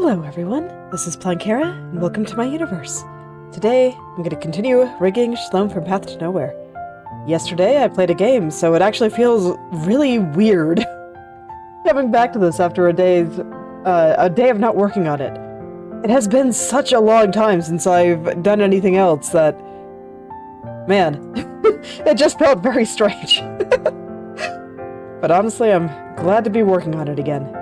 Hello everyone, this is Plankera, and welcome to my universe. Today, I'm going to continue rigging Shalom from Path to Nowhere. Yesterday, I played a game, so it actually feels really weird coming back to this after a day of not working on it. It has been such a long time since I've done anything else that, man, it just felt very strange. But honestly, I'm glad to be working on it again.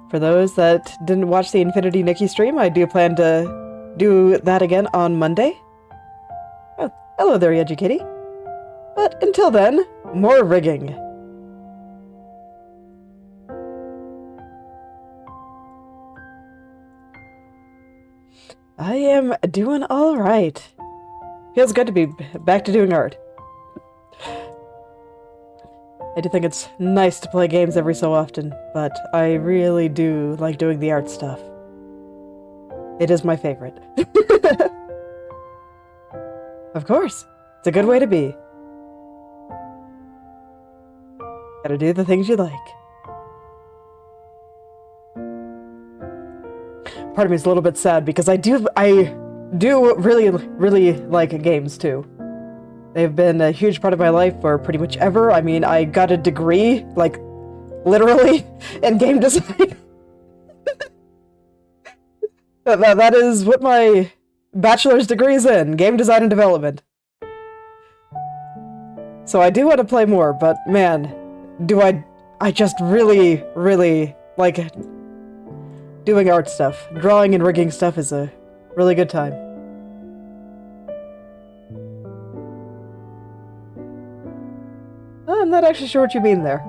For those that didn't watch the Infinity Nikki stream, I do plan to do that again on Monday. Oh, hello there, Edgy But until then, more rigging. I am doing alright. Feels good to be back to doing art. I do think it's nice to play games every so often, but I really do like doing the art stuff. It is my favorite. Of course, it's a good way to be. Gotta do the things you like. Part of me is a little bit sad because I do really like games too. They've been a huge part of my life for pretty much ever. I mean, I got a degree, like, literally, in game design. That is what my bachelor's degree is in, game design and development. So I do want to play more, but man, I just really like doing art stuff. Drawing and rigging stuff is a really good time. I'm not actually sure what you mean there.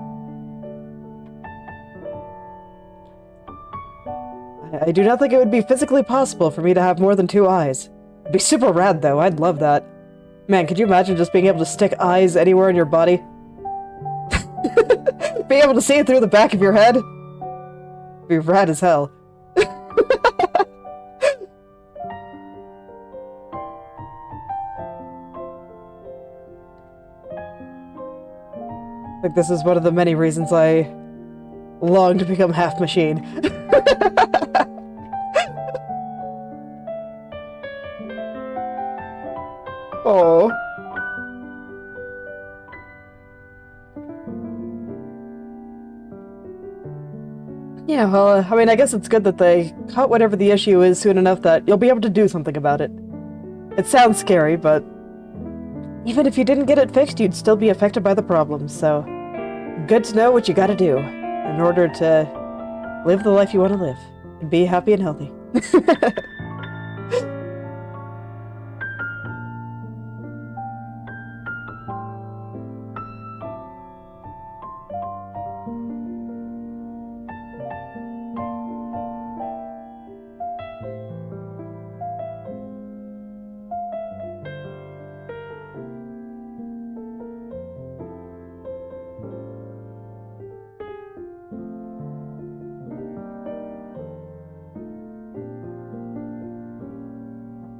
I do not think it would be physically possible for me to have more than 2 eyes. It'd be super rad, though. I'd love that. Man, could you imagine just being able to stick eyes anywhere in your body? Being able to see it through the back of your head? It'd be rad as hell. I think this is one of the many reasons I long to become half machine. Oh. Yeah, well, I mean, I guess it's good that they caught whatever the issue is soon enough that you'll be able to do something about it. It sounds scary, but even if you didn't get it fixed, you'd still be affected by the problem, so good to know what you gotta do in order to live the life you want to live and be happy and healthy.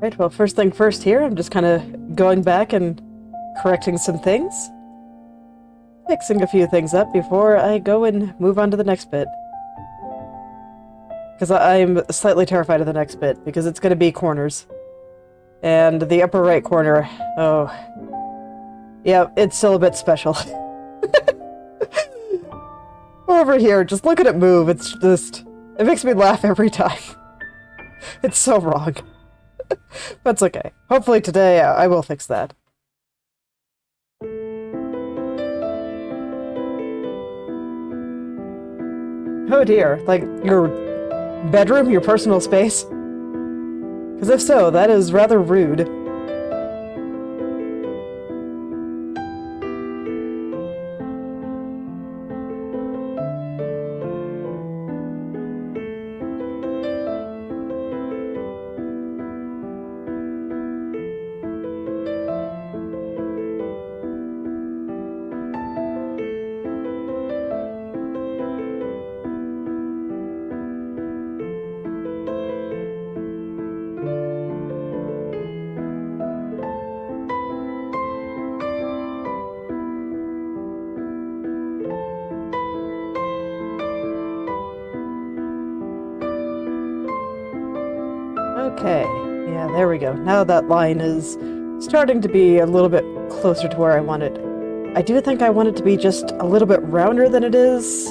Right, well, first thing first here, I'm just kind of going back and correcting some things. Fixing a few things up before I go and move on to the next bit. Because I'm slightly terrified of the next bit, because it's going to be corners. And the upper right corner, oh. Yeah, it's still a bit special. Over here, just look at it move, it's just, it makes me laugh every time. It's so wrong. That's okay. Hopefully today I will fix that. Oh dear, like your bedroom, your personal space? Because if so, that is rather rude. Okay, yeah, there we go. Now that line is starting to be a little bit closer to where I want it. I do think I want it to be just a little bit rounder than it is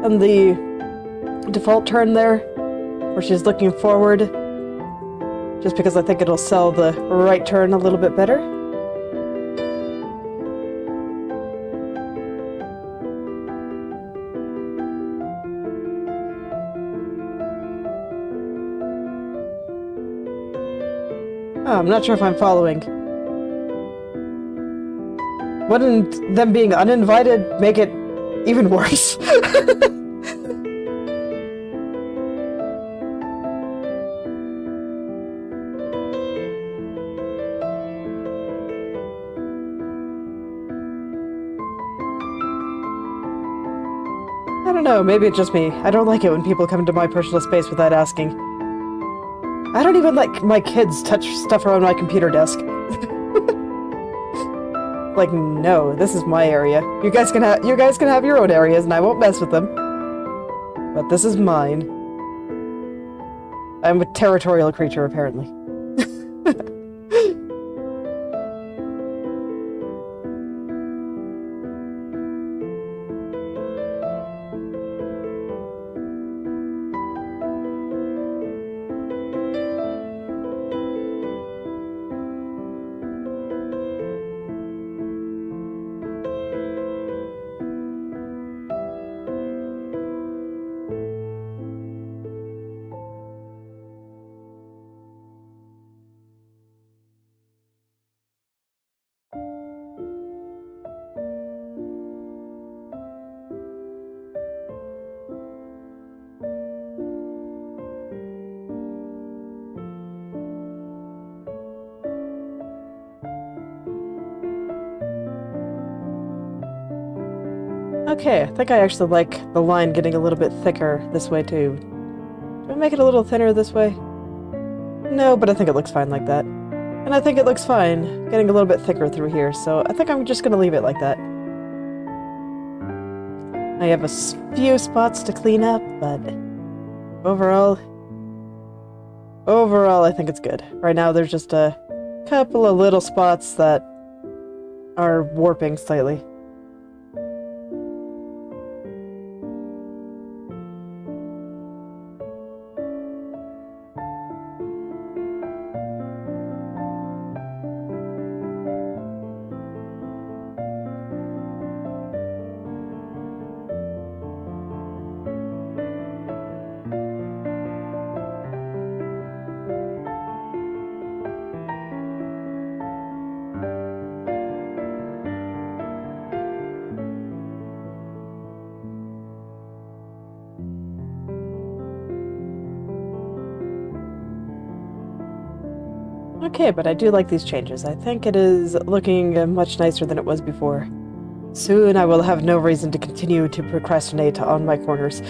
on the default turn there, where she's looking forward, just because I think it'll sell the right turn a little bit better. Oh, I'm not sure if I'm following. Wouldn't them being uninvited make it even worse? I don't know, maybe it's just me. I don't like it when people come into my personal space without asking. I don't even like my kids touch stuff around my computer desk. Like, no, this is my area. You guys can have your own areas, and I won't mess with them. But this is mine. I'm a territorial creature, apparently. Okay, I think I actually like the line getting a little bit thicker this way too. Do I make it a little thinner this way? No, but I think it looks fine like that. And I think it looks fine getting a little bit thicker through here, so I think I'm just gonna leave it like that. I have a few spots to clean up, but overall, I think it's good. Right now there's just a couple of little spots that are warping slightly. Okay, but I do like these changes. I think it is looking much nicer than it was before. Soon I will have no reason to continue to procrastinate on my corners.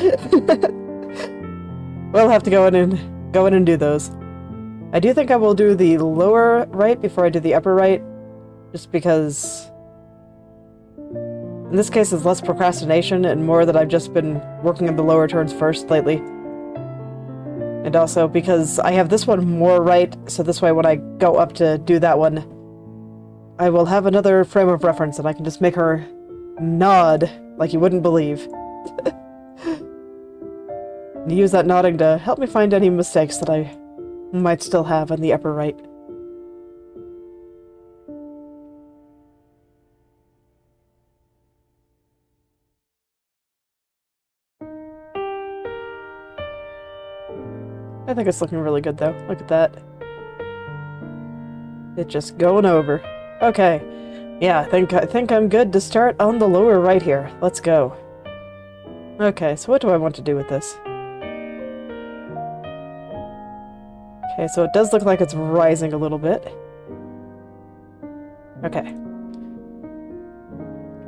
We'll have to go in and do those. I do think I will do the lower right before I do the upper right, just because in this case it's less procrastination and more that I've just been working on the lower turns first lately. And also because I have this one more right, so this way when I go up to do that one, I will have another frame of reference and I can just make her nod like you wouldn't believe. Use that nodding to help me find any mistakes that I might still have on the upper right. I think it's looking really good though. Look at that. It's just going over. Okay. Yeah, I think I'm good to start on the lower right here. Let's go. Okay, so what do I want to do with this? Okay, so it does look like it's rising a little bit. Okay.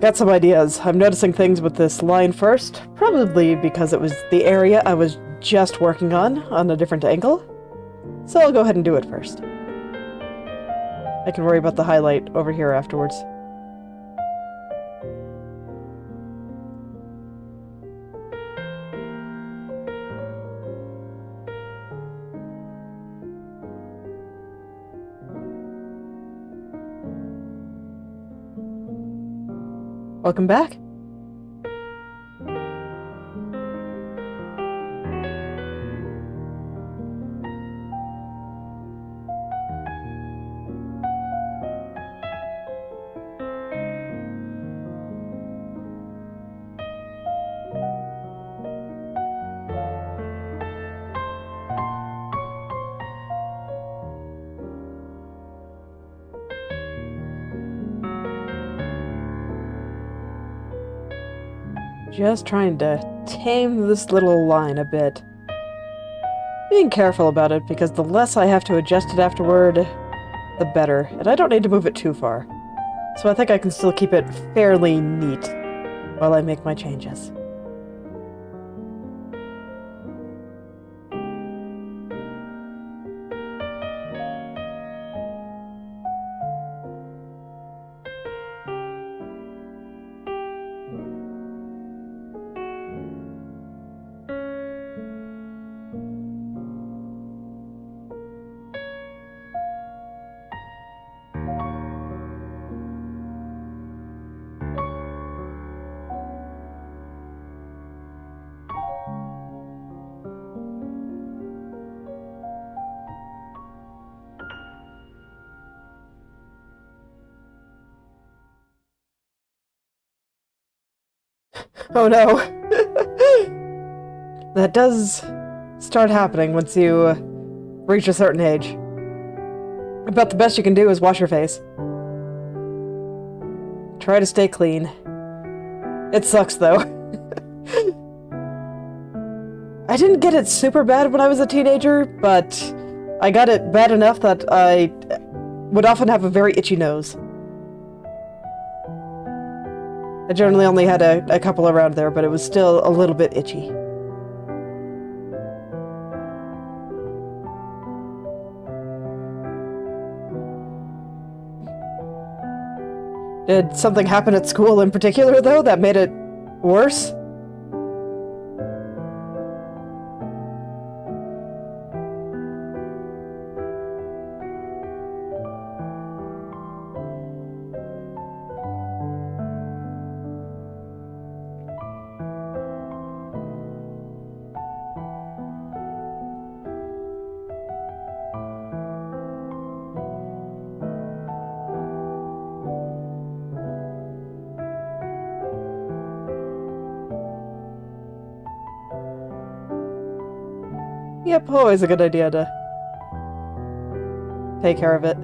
Got some ideas. I'm noticing things with this line first, probably because it was the area I was just working on a different angle. So I'll go ahead and do it first. I can worry about the highlight over here afterwards. Welcome back. Just trying to tame this little line a bit. Being careful about it, because the less I have to adjust it afterward, the better. And I don't need to move it too far. So I think I can still keep it fairly neat while I make my changes. Oh no! That does start happening once you reach a certain age. About the best you can do is wash your face. Try to stay clean. It sucks though. I didn't get it super bad when I was a teenager, but I got it bad enough that I would often have a very itchy nose. I generally only had a couple around there, but it was still a little bit itchy. Did something happen at school in particular, though, that made it worse? Yep, always a good idea to take care of it.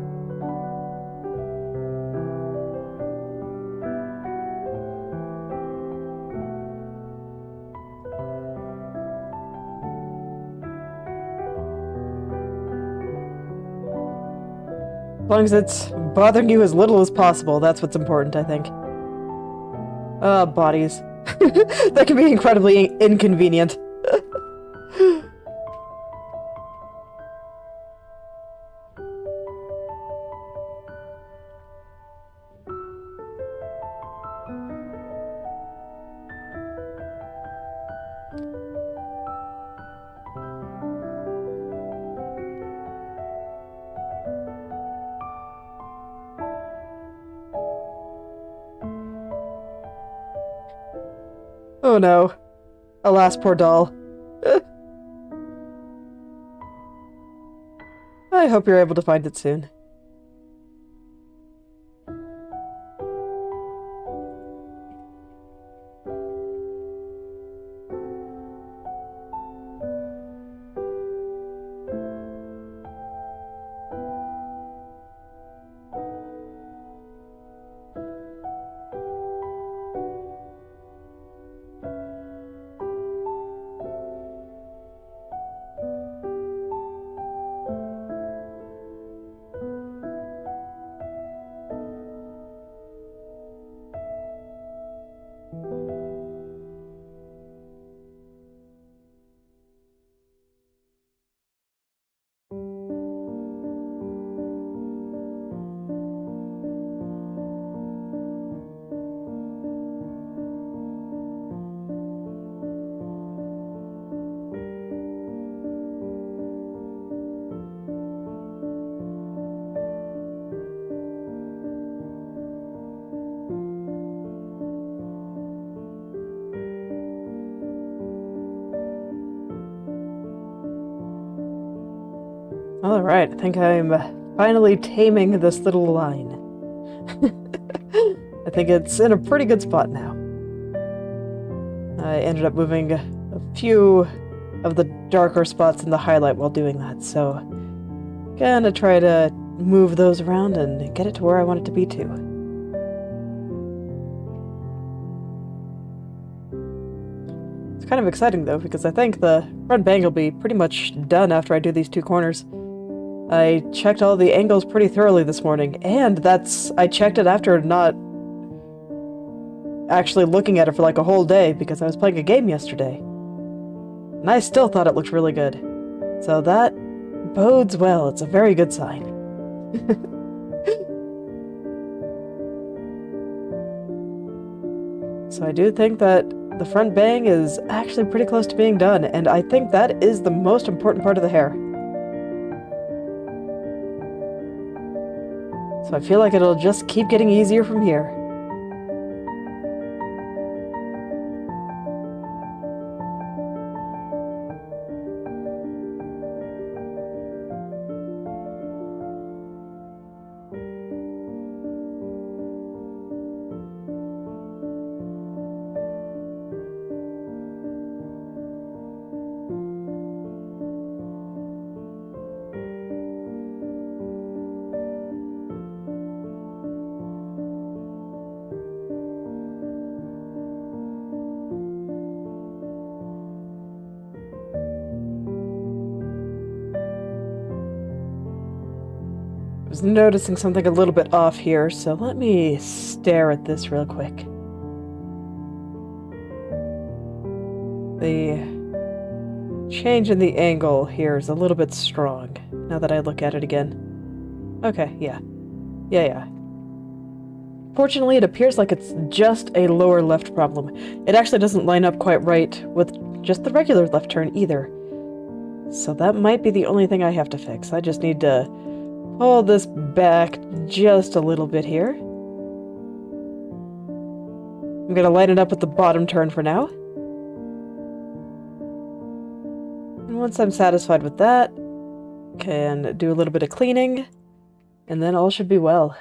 As long as it's bothering you as little as possible, that's what's important, I think. Bodies. That can be incredibly inconvenient. Oh no. Alas, poor doll. I hope you're able to find it soon. Alright, I think I'm finally taming this little line. I think it's in a pretty good spot now. I ended up moving a few of the darker spots in the highlight while doing that, so gonna try to move those around and get it to where I want it to be too. It's kind of exciting though, because I think the front bang will be pretty much done after I do these two corners. I checked all the angles pretty thoroughly this morning, and I checked it after not actually looking at it for like a whole day because I was playing a game yesterday. And I still thought it looked really good. So that bodes well. It's a very good sign. So I do think that the front bang is actually pretty close to being done, and I think that is the most important part of the hair. So I feel like it'll just keep getting easier from here. I was noticing something a little bit off here, so let me stare at this real quick. The change in the angle here is a little bit strong, now that I look at it again. Okay, yeah. Yeah. Fortunately, it appears like it's just a lower left problem. It actually doesn't line up quite right with just the regular left turn either. So that might be the only thing I have to fix. I just need to pull this back just a little bit here. I'm gonna line it up with the bottom turn for now. And once I'm satisfied with that, can do a little bit of cleaning, and then all should be well.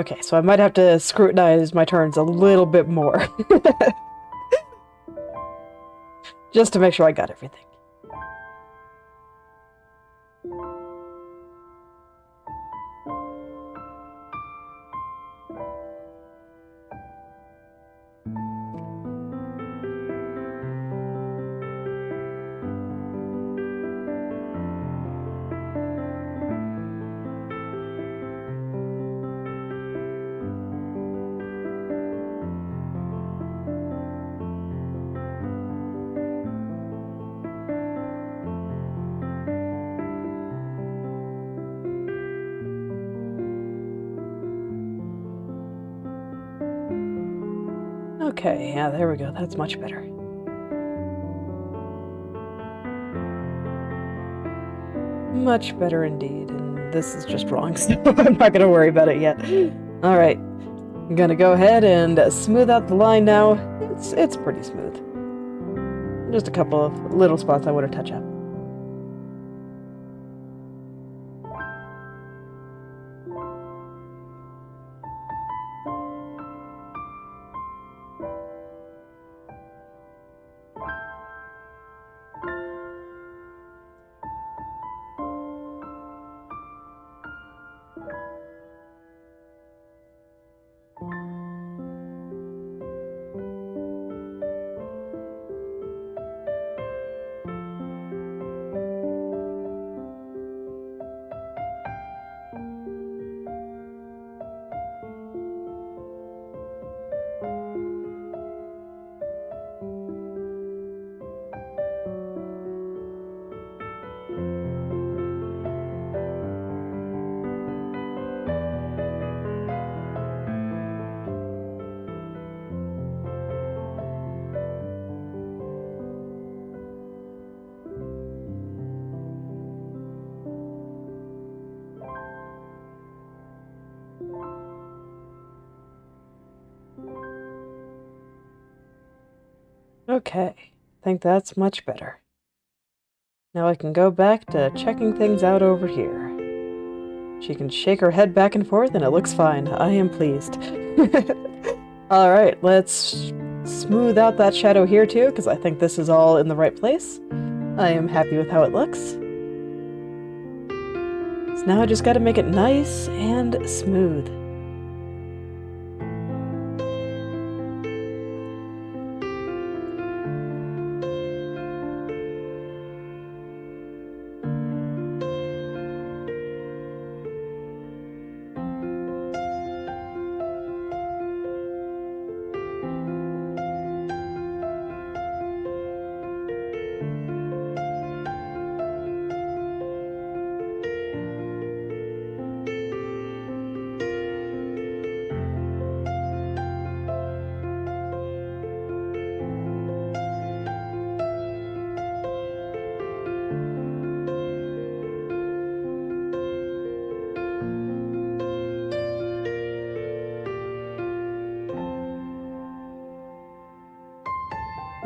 Okay, so I might have to scrutinize my turns a little bit more. Just to make sure I got everything. Okay, yeah, there we go. That's much better. Much better indeed. And this is just wrong, so I'm not going to worry about it yet. Alright. I'm going to go ahead and smooth out the line now. It's pretty smooth. Just a couple of little spots I want to touch up. Okay. I think that's much better. Now I can go back to checking things out over here. She can shake her head back and forth and it looks fine. I am pleased. Alright, let's smooth out that shadow here too, because I think this is all in the right place. I am happy with how it looks. So now I just gotta make it nice and smooth.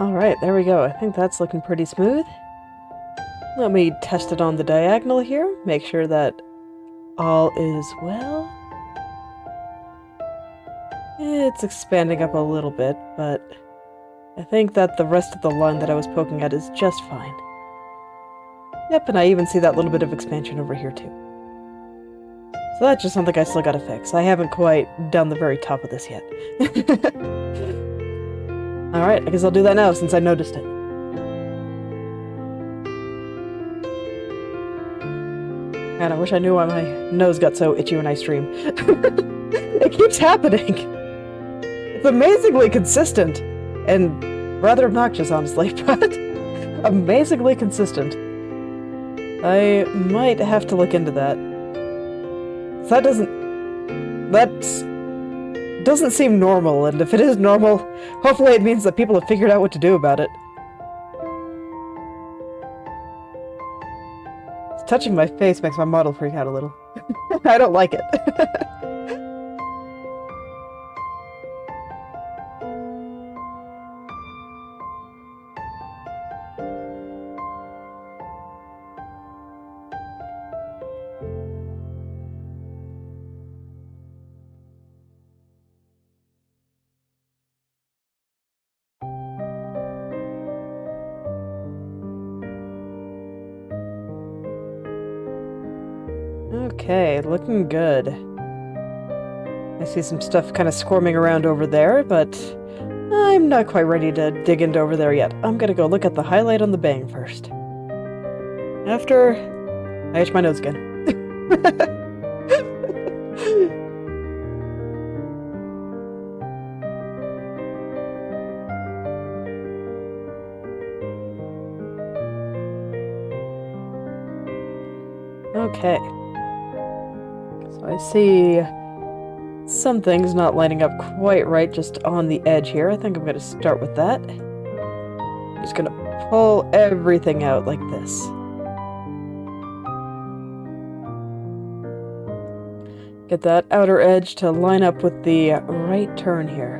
Alright, there we go. I think that's looking pretty smooth. Let me test it on the diagonal here, make sure that all is well. It's expanding up a little bit, but I think that the rest of the line that I was poking at is just fine. Yep, and I even see that little bit of expansion over here too. So that's just something I still gotta fix. I haven't quite done the very top of this yet. Alright, I guess I'll do that now since I noticed it. God, I wish I knew why my nose got so itchy when I stream. It keeps happening! It's amazingly consistent! And rather obnoxious, honestly, but amazingly consistent. I might have to look into that. That doesn't seem normal, and if it is normal, hopefully it means that people have figured out what to do about it. Touching my face makes my model freak out a little. I don't like it. Okay, looking good. I see some stuff kind of squirming around over there, but I'm not quite ready to dig into over there yet. I'm gonna go look at the highlight on the bang first. After I itch my nose again. Okay. I see some things not lining up quite right just on the edge here. I think I'm going to start with that. I'm just going to pull everything out like this. Get that outer edge to line up with the right turn here.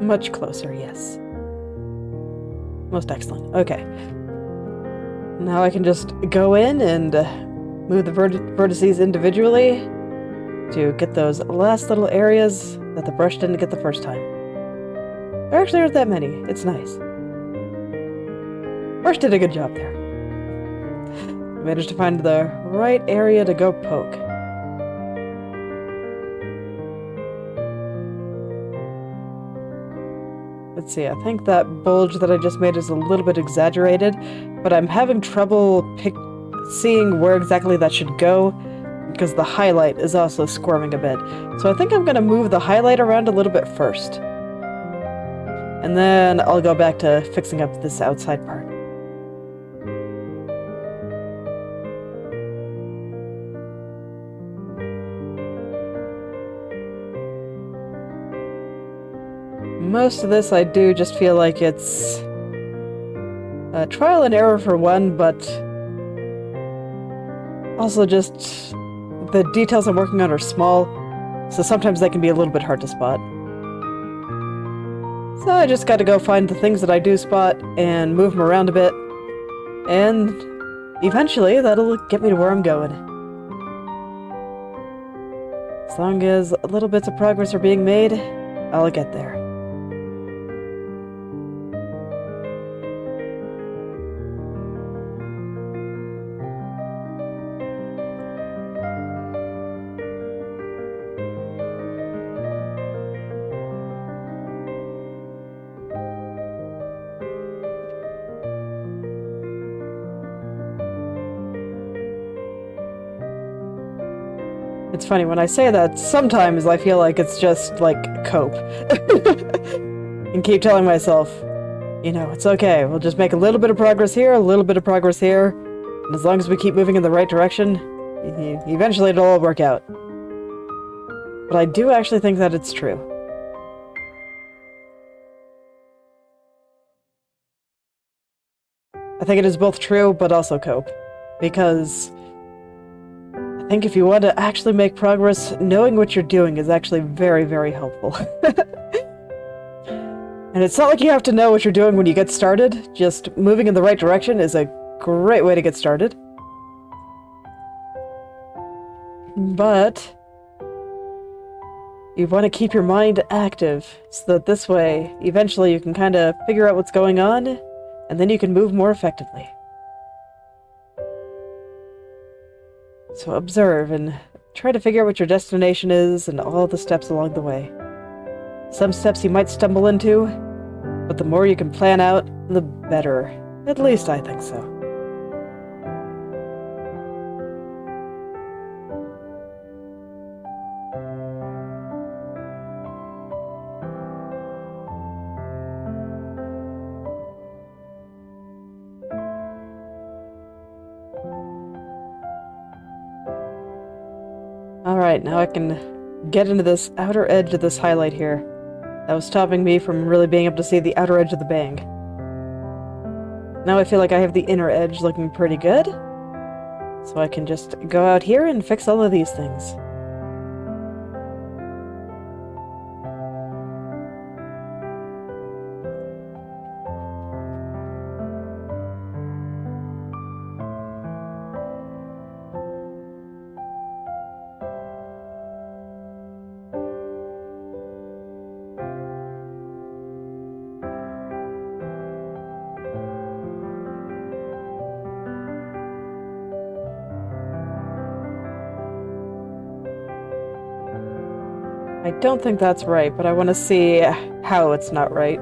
Much closer, yes. Most excellent. Okay. Now I can just go in and move the vertices individually to get those last little areas that the brush didn't get the first time. There actually aren't that many. It's nice. Brush did a good job there. Managed to find the right area to go poke. Let's see, I think that bulge that I just made is a little bit exaggerated, but I'm having trouble seeing where exactly that should go because the highlight is also squirming a bit. So I think I'm going to move the highlight around a little bit first. And then I'll go back to fixing up this outside part. Most of this I do just feel like it's a trial and error for one, but also just the details I'm working on are small, so sometimes they can be a little bit hard to spot. So I just gotta go find the things that I do spot and move them around a bit. And eventually that'll get me to where I'm going. As long as little bits of progress are being made, I'll get there. It's funny, when I say that, sometimes I feel like it's just, like, cope. And keep telling myself, you know, it's okay, we'll just make a little bit of progress here, a little bit of progress here, and as long as we keep moving in the right direction, eventually it'll all work out. But I do actually think that it's true. I think it is both true, but also cope. Because I think if you want to actually make progress, knowing what you're doing is actually very, very helpful. And it's not like you have to know what you're doing when you get started. Just moving in the right direction is a great way to get started. But you want to keep your mind active, so that this way, eventually you can kind of figure out what's going on, and then you can move more effectively. So observe and try to figure out what your destination is and all the steps along the way. Some steps you might stumble into, but the more you can plan out, the better. At least I think so. Alright, now I can get into this outer edge of this highlight here. That was stopping me from really being able to see the outer edge of the bang. Now I feel like I have the inner edge looking pretty good. So I can just go out here and fix all of these things. I don't think that's right, but I want to see how it's not right.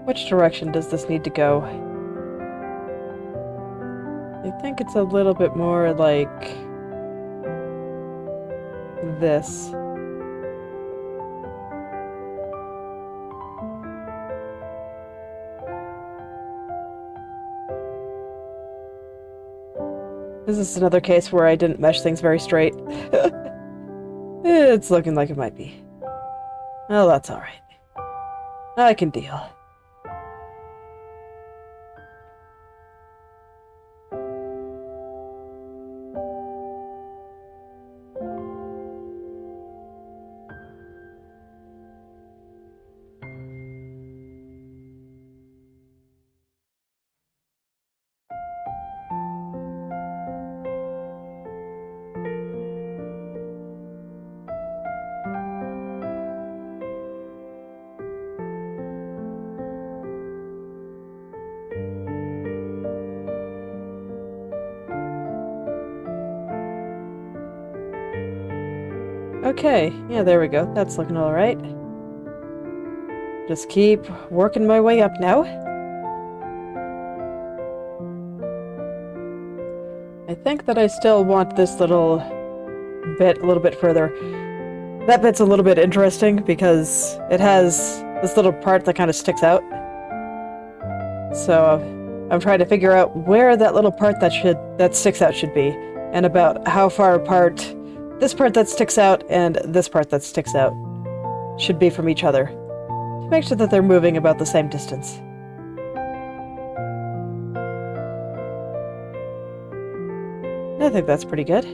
Which direction does this need to go? I think it's a little bit more like this. This is another case where I didn't mesh things very straight. It's looking like it might be. Oh, that's alright. I can deal. Okay, yeah, there we go. That's looking alright. Just keep working my way up now. I think that I still want this little bit a little bit further. That bit's a little bit interesting because it has this little part that kind of sticks out. So I'm trying to figure out where that little part that sticks out should be, and about how far apart this part that sticks out and this part that sticks out should be from each other, to make sure that they're moving about the same distance. I think that's pretty good.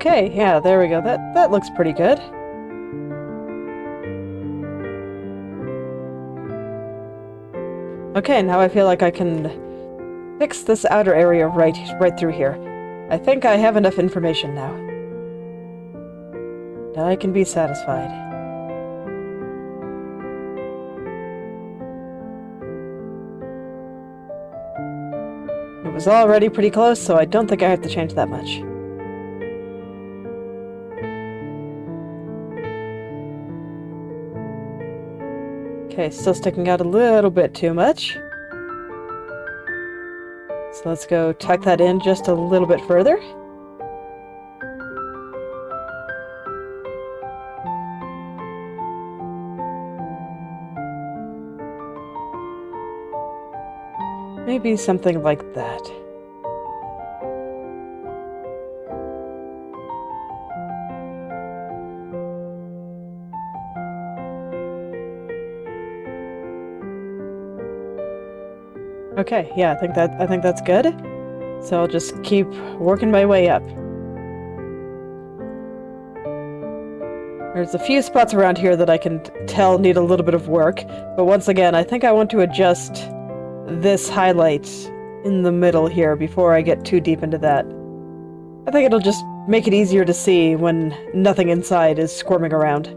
Okay, yeah, there we go. That looks pretty good. Okay, now I feel like I can fix this outer area right through here. I think I have enough information now. Now I can be satisfied. It was already pretty close, so I don't think I have to change that much. Okay, still sticking out a little bit too much. So let's go tuck that in just a little bit further. Maybe something like that. Okay, yeah, I think that's good. So I'll just keep working my way up. There's a few spots around here that I can tell need a little bit of work, but once again, I think I want to adjust this highlight in the middle here before I get too deep into that. I think it'll just make it easier to see when nothing inside is squirming around.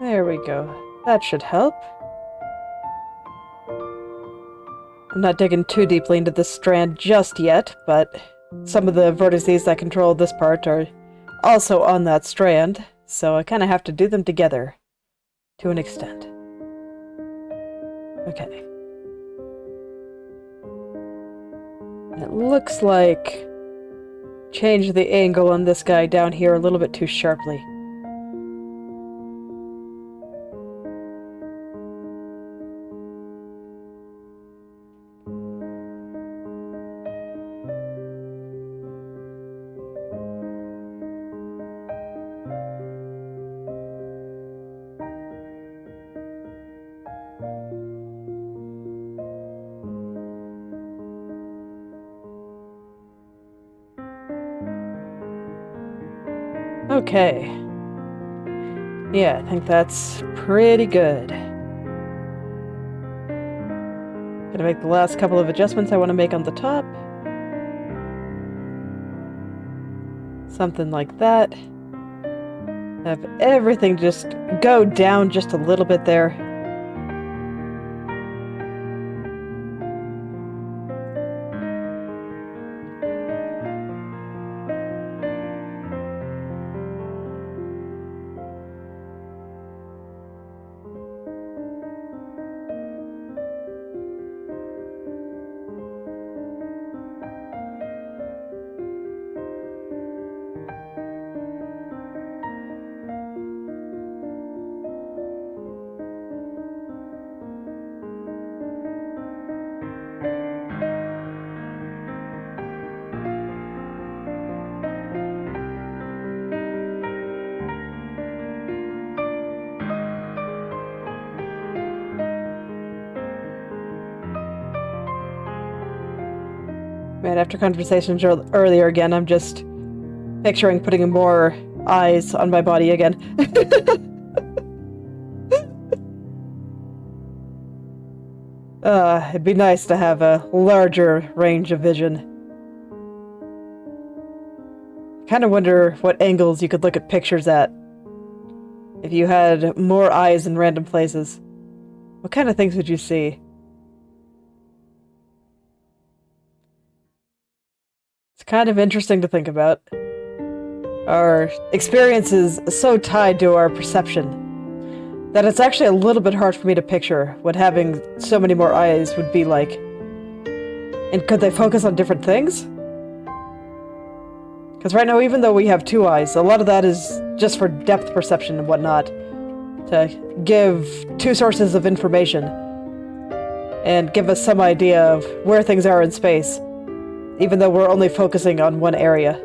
There we go. That should help. I'm not digging too deeply into this strand just yet, but some of the vertices that control this part are also on that strand, so I kind of have to do them together to an extent. Okay. It looks like change the angle on this guy down here a little bit too sharply. Okay. Yeah, I think that's pretty good. Gonna make the last couple of adjustments I want to make on the top. Something like that. Have everything just go down just a little bit there. Man, after conversations earlier again, I'm just picturing putting more eyes on my body again. It'd be nice to have a larger range of vision. Kind of wonder what angles you could look at pictures at. If you had more eyes in random places, what kind of things would you see? It's kind of interesting to think about. Our experience is so tied to our perception that it's actually a little bit hard for me to picture what having so many more eyes would be like. And could they focus on different things? Because right now, even though we have two eyes, a lot of that is just for depth perception and whatnot. To give two sources of information. And give us some idea of where things are in space. Even though we're only focusing on one area.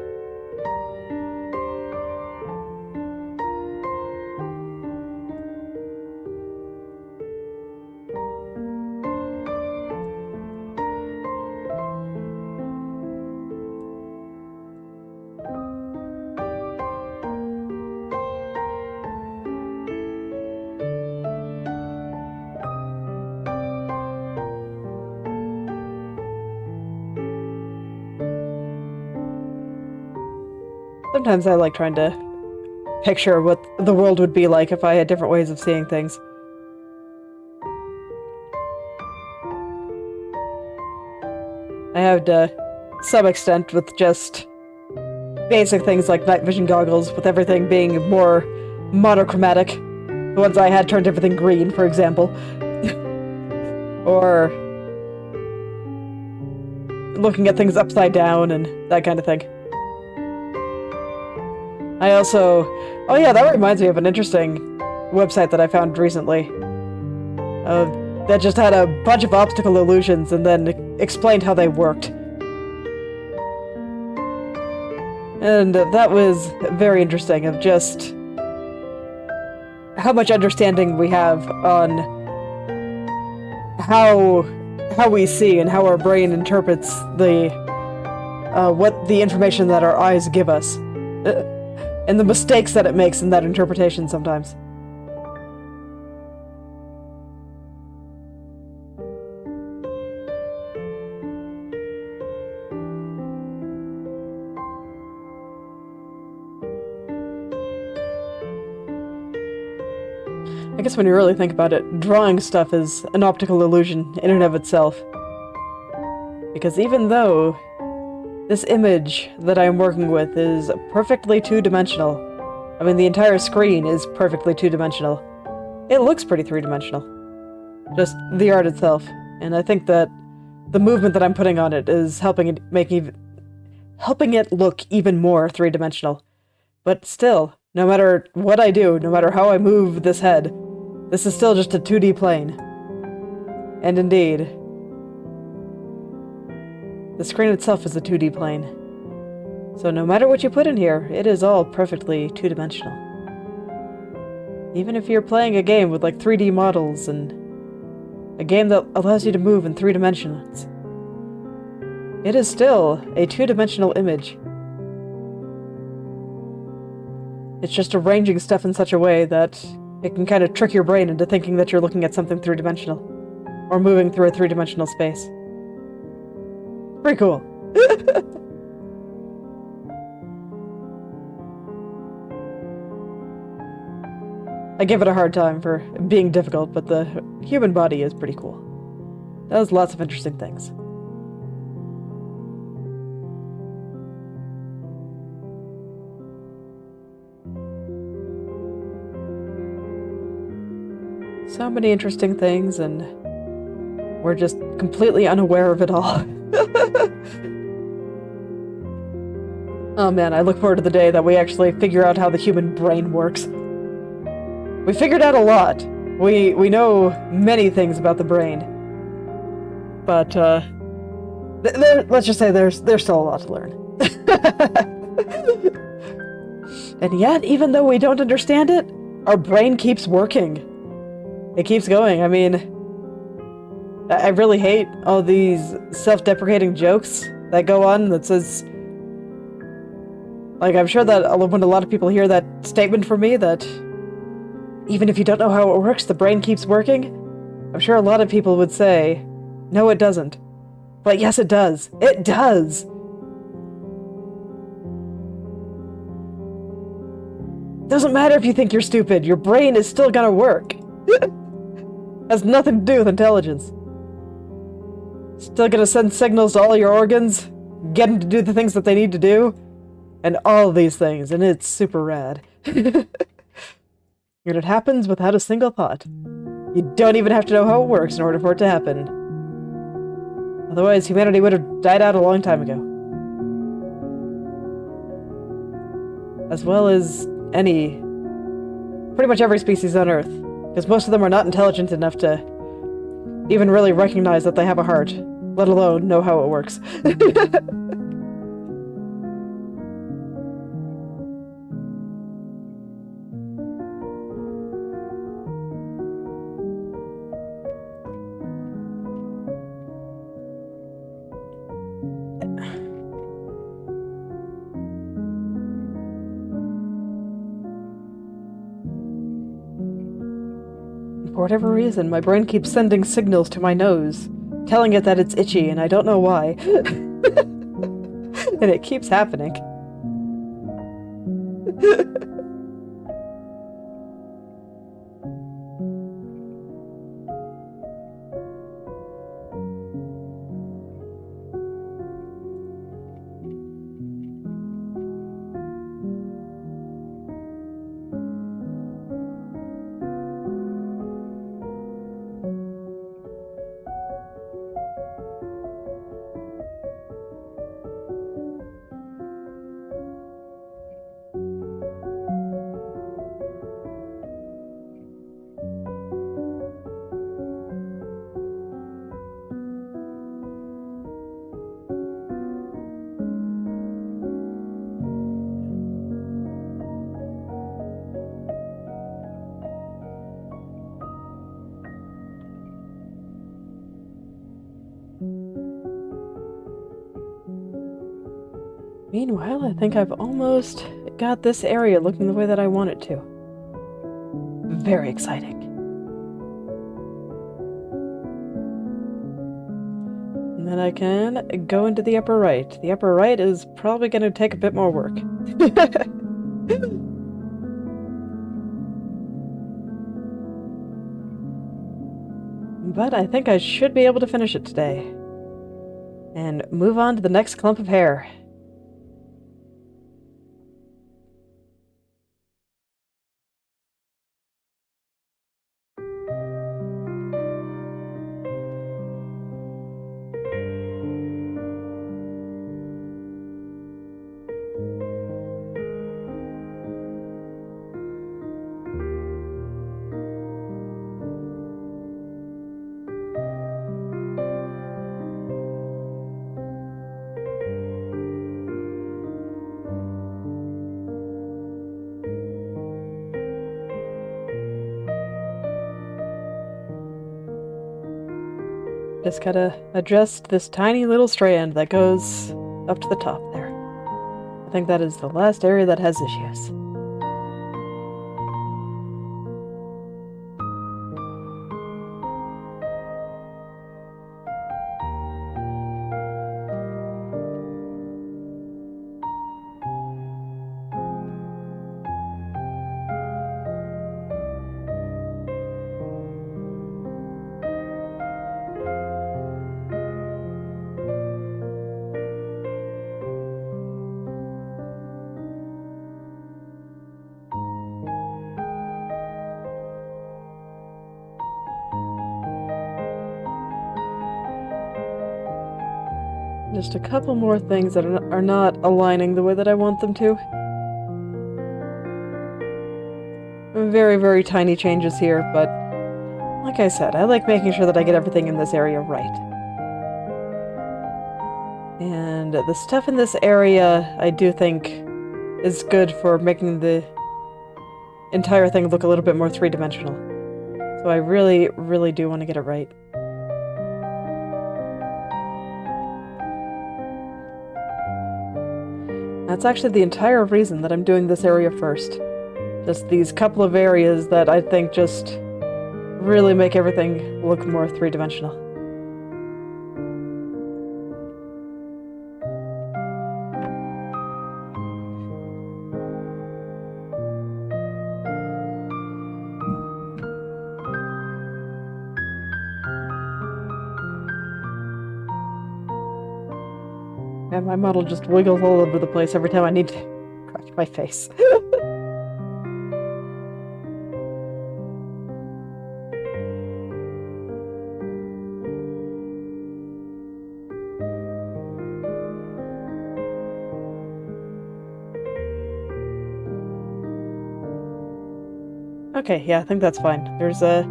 Sometimes I like trying to picture what the world would be like if I had different ways of seeing things. I have to some extent with just basic things like night vision goggles, with everything being more monochromatic. The ones I had turned everything green, for example. Or looking at things upside down and that kind of thing. I also... Oh yeah, that reminds me of an interesting website that I found recently. That just had a bunch of optical illusions and then explained how they worked. And that was very interesting, of just how much understanding we have on how we see and how our brain interprets the what the information that our eyes give us. And the mistakes that it makes in that interpretation sometimes. I guess when you really think about it, drawing stuff is an optical illusion in and of itself. Because even though this image that I'm working with is perfectly two-dimensional. I mean, the entire screen is perfectly two-dimensional. It looks pretty three-dimensional. Just the art itself. And I think that the movement that I'm putting on it is helping it look even more three-dimensional. But still, no matter what I do, no matter how I move this head, this is still just a 2D plane. And indeed, the screen itself is a 2D plane. So no matter what you put in here, it is all perfectly two-dimensional. Even if you're playing a game with like 3D models and a game that allows you to move in 3 dimensions, it is still a two-dimensional image. It's just arranging stuff in such a way that it can kind of trick your brain into thinking that you're looking at something three-dimensional, or moving through a three-dimensional space. Pretty cool. I give it a hard time for being difficult, but the human body is pretty cool. It does lots of interesting things. So many interesting things, and we're just completely unaware of it all. Oh man, I look forward to the day that we actually figure out how the human brain works. We figured out a lot. We know many things about the brain. But, let's just say there's still a lot to learn. And yet, even though we don't understand it, our brain keeps working. It keeps going. I mean, I really hate all these self-deprecating jokes that go on that says... Like, I'm sure that when a lot of people hear that statement from me, that even if you don't know how it works, the brain keeps working, I'm sure a lot of people would say, no, it doesn't. But yes, it does. It does! Doesn't matter if you think you're stupid, your brain is still gonna work. Has nothing to do with intelligence. Still gonna send signals to all your organs, get them to do the things that they need to do, and all of these things, and it's super rad. And it happens without a single thought. You don't even have to know how it works in order for it to happen. Otherwise, humanity would have died out a long time ago. as well as pretty much every species on Earth, because most of them are not intelligent enough to even really recognize that they have a heart, let alone know how it works. For whatever reason, my brain keeps sending signals to my nose, telling it that it's itchy, and I don't know why. And it keeps happening. Meanwhile, I think I've almost got this area looking the way that I want it to. Very exciting. And then I can go into the upper right. The upper right is probably going to take a bit more work. But I think I should be able to finish it today. And move on to the next clump of hair. Just gotta adjust this tiny little strand that goes up to the top there. I think that is the last area that has issues. Just a couple more things that are not aligning the way that I want them to. Very, very tiny changes here, but like I said, I like making sure that I get everything in this area right. And the stuff in this area, I do think, is good for making the entire thing look a little bit more three-dimensional. So I really, really do want to get it right. That's actually the entire reason that I'm doing this area first. Just these couple of areas that I think just really make everything look more three-dimensional. And my model just wiggles all over the place every time I need to crack my face. Okay, yeah, I think that's fine. There's a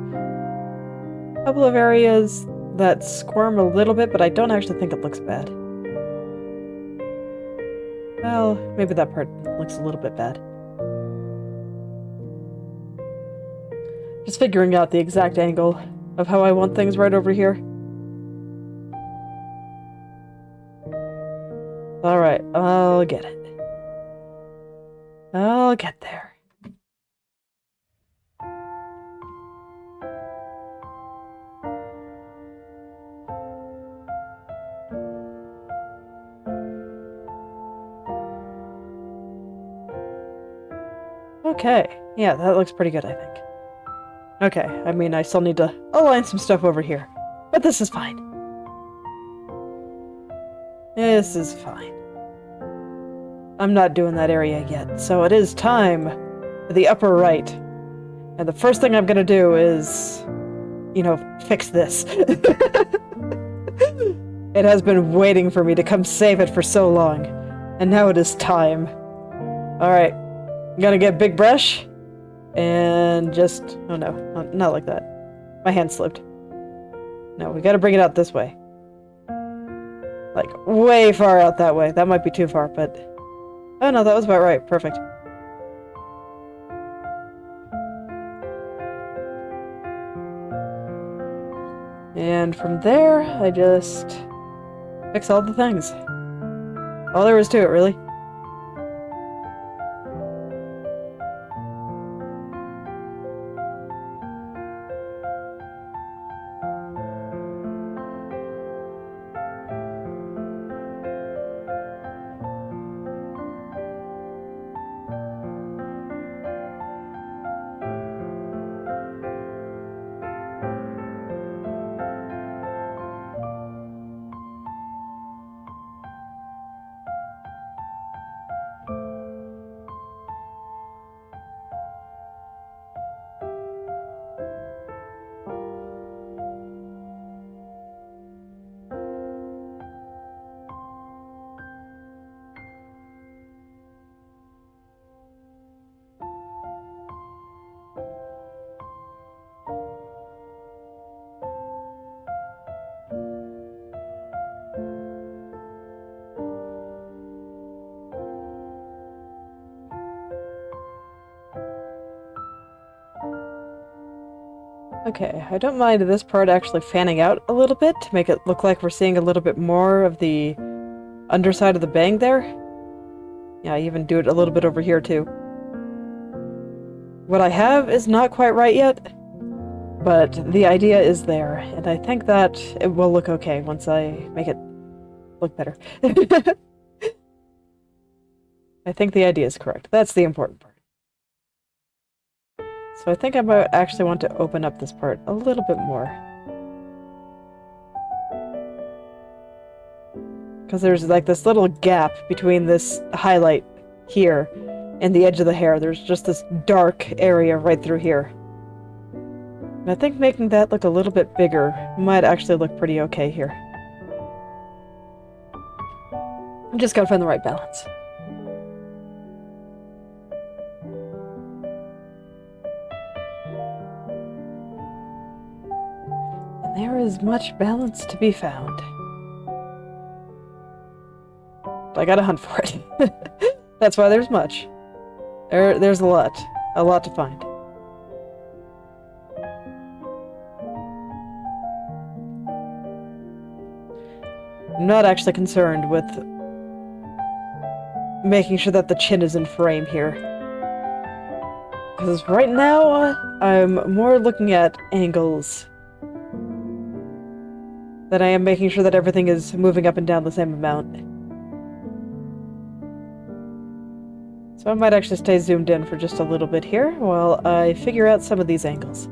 couple of areas that squirm a little bit, but I don't actually think it looks bad. Well, maybe that part looks a little bit bad. Just figuring out the exact angle of how I want things right over here. Alright, I'll get it. I'll get there. Okay, yeah, that looks pretty good, I think. Okay, I mean, I still need to align some stuff over here. But this is fine. This is fine. I'm not doing that area yet, so it is time for the upper right. And the first thing I'm gonna do is, you know, fix this. It has been waiting for me to come save it for so long. And now it is time. Alright, I'm gonna get a big brush. And just... oh no, not like that. My hand slipped. No, we gotta bring it out this way. Like, way far out that way. That might be too far, but... oh no, that was about right. Perfect. And from there, I just... fix all the things. All there is to it, really. Okay, I don't mind this part actually fanning out a little bit to make it look like we're seeing a little bit more of the underside of the bang there. Yeah, I even do it a little bit over here too. What I have is not quite right yet, but the idea is there, and I think that it will look okay once I make it look better. I think the idea is correct. That's the important part. So I think I might actually want to open up this part a little bit more. Because there's like this little gap between this highlight here and the edge of the hair. There's just this dark area right through here. And I think making that look a little bit bigger might actually look pretty okay here. I just gotta find the right balance. There is much balance to be found. But I gotta hunt for it. That's why there's much. There's a lot to find. I'm not actually concerned with making sure that the chin is in frame here. Because right now, I'm more looking at angles than I am making sure that everything is moving up and down the same amount. So I might actually stay zoomed in for just a little bit here while I figure out some of these angles.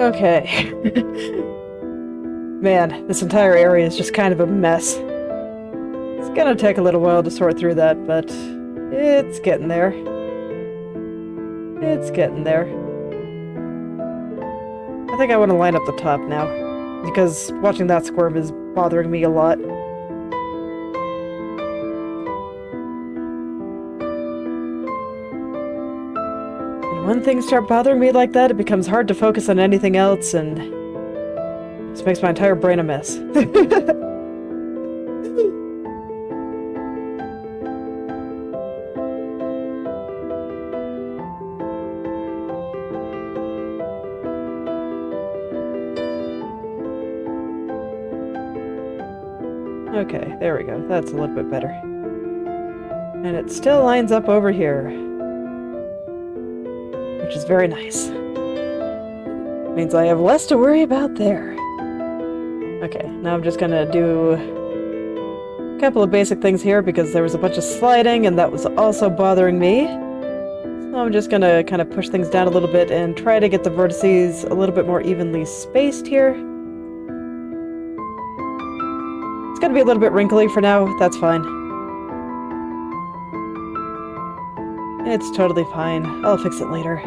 Okay. Man, this entire area is just kind of a mess. It's gonna take a little while to sort through that, but it's getting there. It's getting there. I think I want to line up the top now, because watching that squirm is bothering me a lot. And when things start bothering me like that, it becomes hard to focus on anything else, and this makes my entire brain a mess. Okay, there we go. That's a little bit better. And it still lines up over here, which is very nice. Means I have less to worry about there. Okay, now I'm just gonna do a couple of basic things here because there was a bunch of sliding and that was also bothering me. So I'm just gonna kind of push things down a little bit and try to get the vertices a little bit more evenly spaced here. It's gonna be a little bit wrinkly for now, that's fine. It's totally fine. I'll fix it later.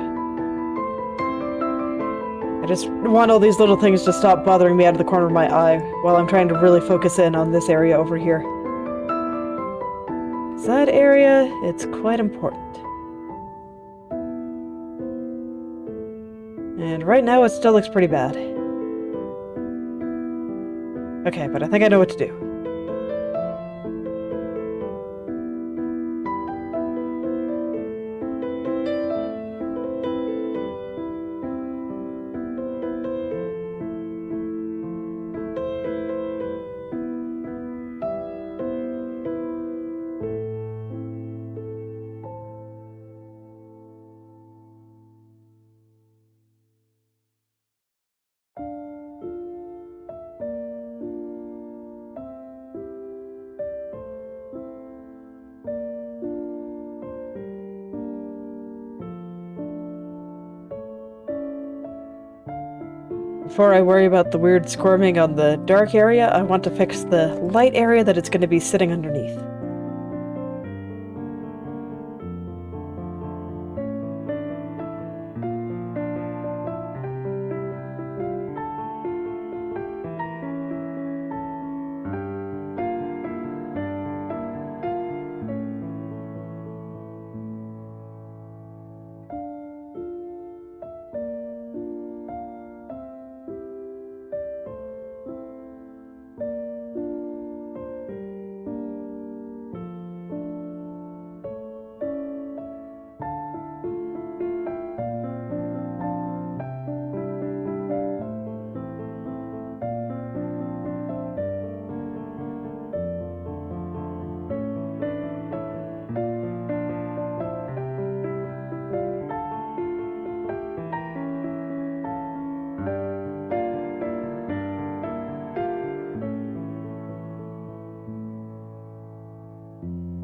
I just want all these little things to stop bothering me out of the corner of my eye while I'm trying to really focus in on this area over here. 'Cause that area, it's quite important. And right now it still looks pretty bad. Okay, but I think I know what to do. Before I worry about the weird squirming on the dark area, I want to fix the light area that it's going to be sitting underneath.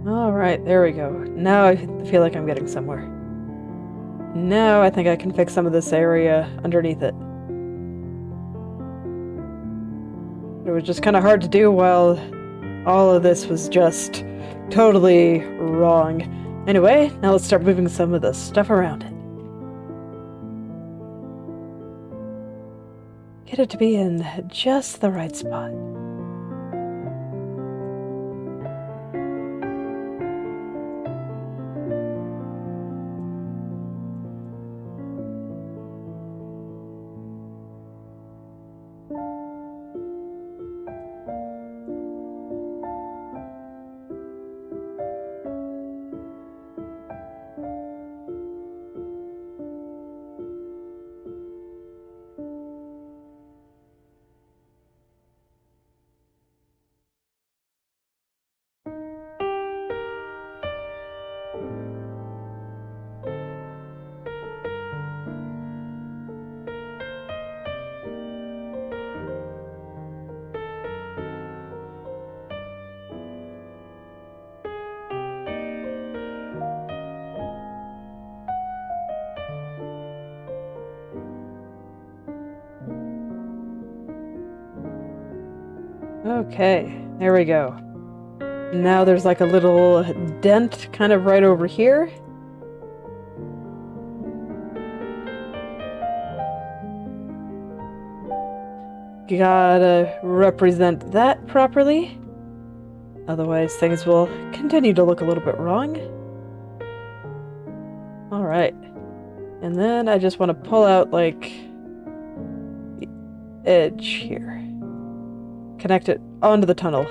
Alright, there we go. Now I feel like I'm getting somewhere. Now I think I can fix some of this area underneath it. It was just kind of hard to do while all of this was just totally wrong. Anyway, now let's start moving some of the stuff around it. Get it to be in just the right spot. Okay, there we go. Now there's like a little dent kind of right over here. Gotta represent that properly. Otherwise things will continue to look a little bit wrong. Alright. And then I just want to pull out like the edge here. Connect it onto the tunnel.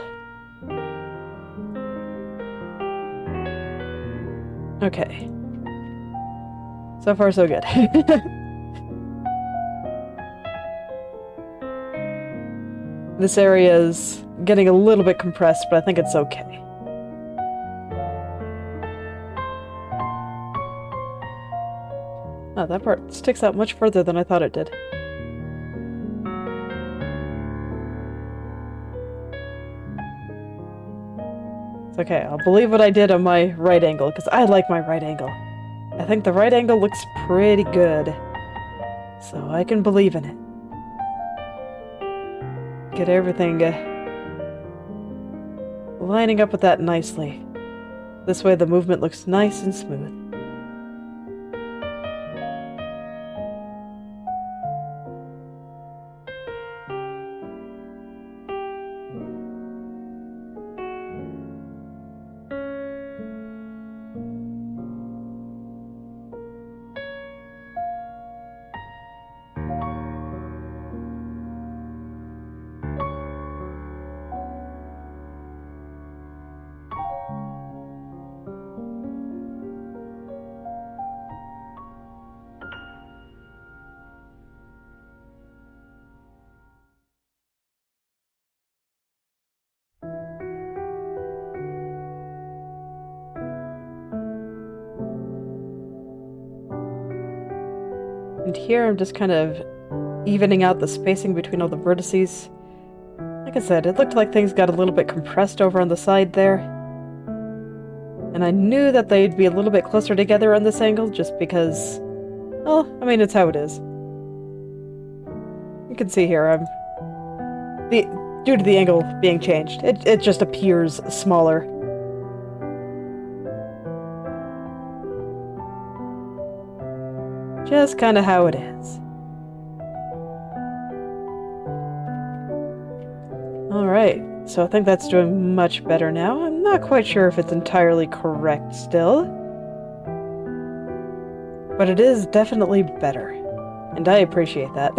Okay. So far, so good. This area is getting a little bit compressed, but I think it's okay. Oh, that part sticks out much further than I thought it did. It's okay, I'll believe what I did on my right angle, because I like my right angle. I think the right angle looks pretty good, so I can believe in it. Get everything lining up with that nicely. This way the movement looks nice and smooth. And here I'm just kind of evening out the spacing between all the vertices. Like I said, it looked like things got a little bit compressed over on the side there. And I knew that they'd be a little bit closer together on this angle just because, well, I mean, it's how it is. You can see here, due to the angle being changed, it just appears smaller. Just kind of how it is. Alright, so I think that's doing much better now. I'm not quite sure if it's entirely correct still. But it is definitely better. And I appreciate that.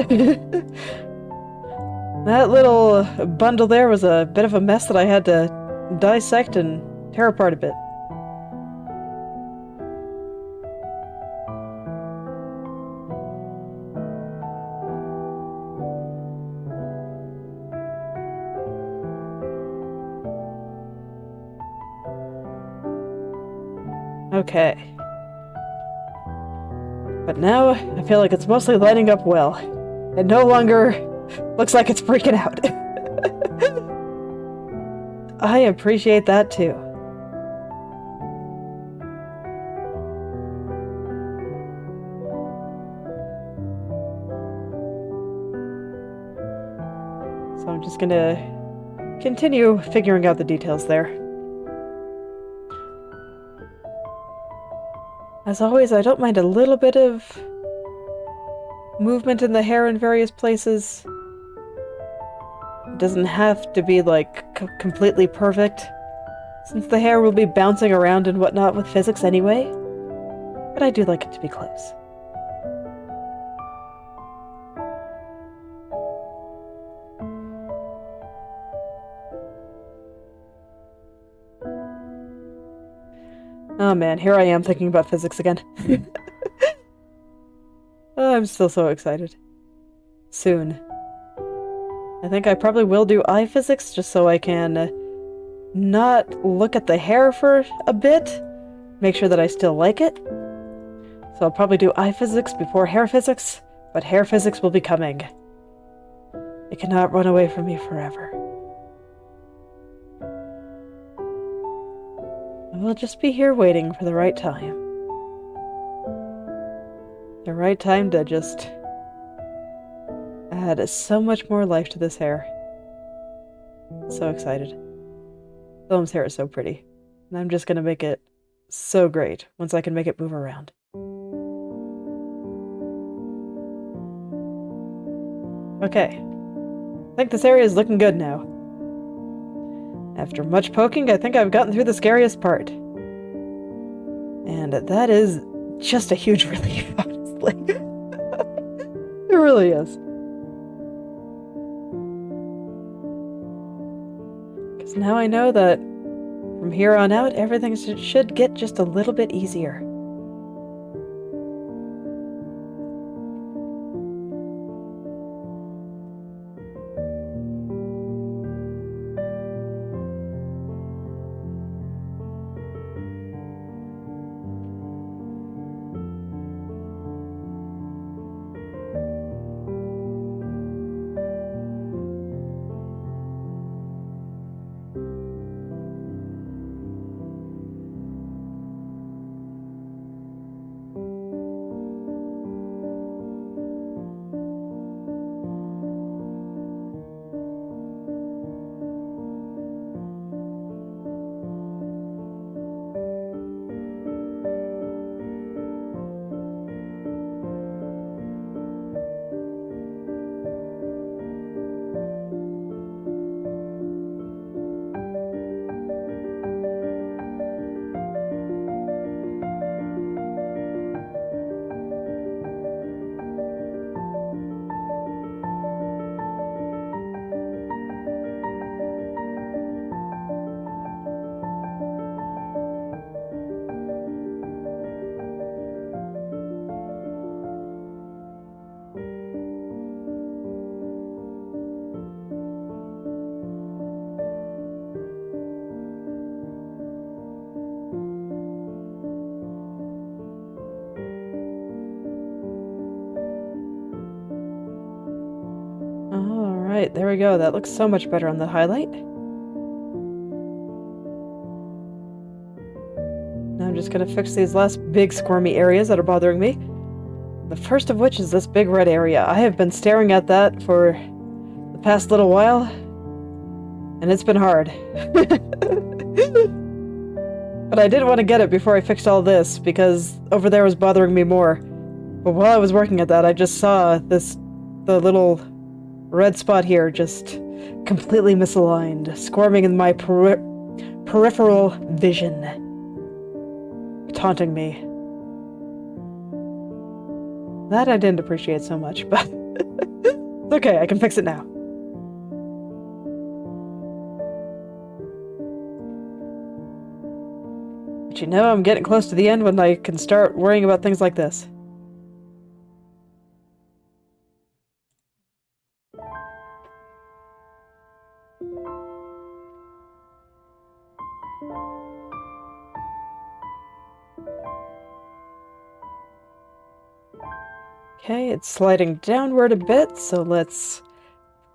That little bundle there was a bit of a mess that I had to dissect and tear apart a bit. Okay. But now, I feel like it's mostly lining up well. It no longer looks like it's freaking out. I appreciate that too. So I'm just gonna continue figuring out the details there. As always, I don't mind a little bit of movement in the hair in various places. It doesn't have to be, like, completely perfect, since the hair will be bouncing around and whatnot with physics anyway. But I do like it to be close. Oh man, here I am thinking about physics again. Oh, I'm still so excited. Soon. I think I probably will do eye physics just so I can not look at the hair for a bit. Make sure that I still like it. So I'll probably do eye physics before hair physics, but hair physics will be coming. It cannot run away from me forever. We'll just be here waiting for the right time. The right time to just add so much more life to this hair. So excited. Shalom's hair is so pretty. And I'm just gonna make it so great once I can make it move around. Okay. I think this area is looking good now. After much poking, I think I've gotten through the scariest part. And that is just a huge relief, honestly. It really is. Because now I know that from here on out, everything should get just a little bit easier. Alright, there we go. That looks so much better on the highlight. Now I'm just gonna fix these last big squirmy areas that are bothering me. The first of which is this big red area. I have been staring at that for the past little while, and it's been hard. But I didn't want to get it before I fixed all this, because over there was bothering me more. But while I was working at that, I just saw the little red spot here just completely misaligned, squirming in my peripheral vision, taunting me. That I didn't appreciate so much, but it's okay, I can fix it now. But you know, I'm getting close to the end when I can start worrying about things like this. Okay, it's sliding downward a bit, so let's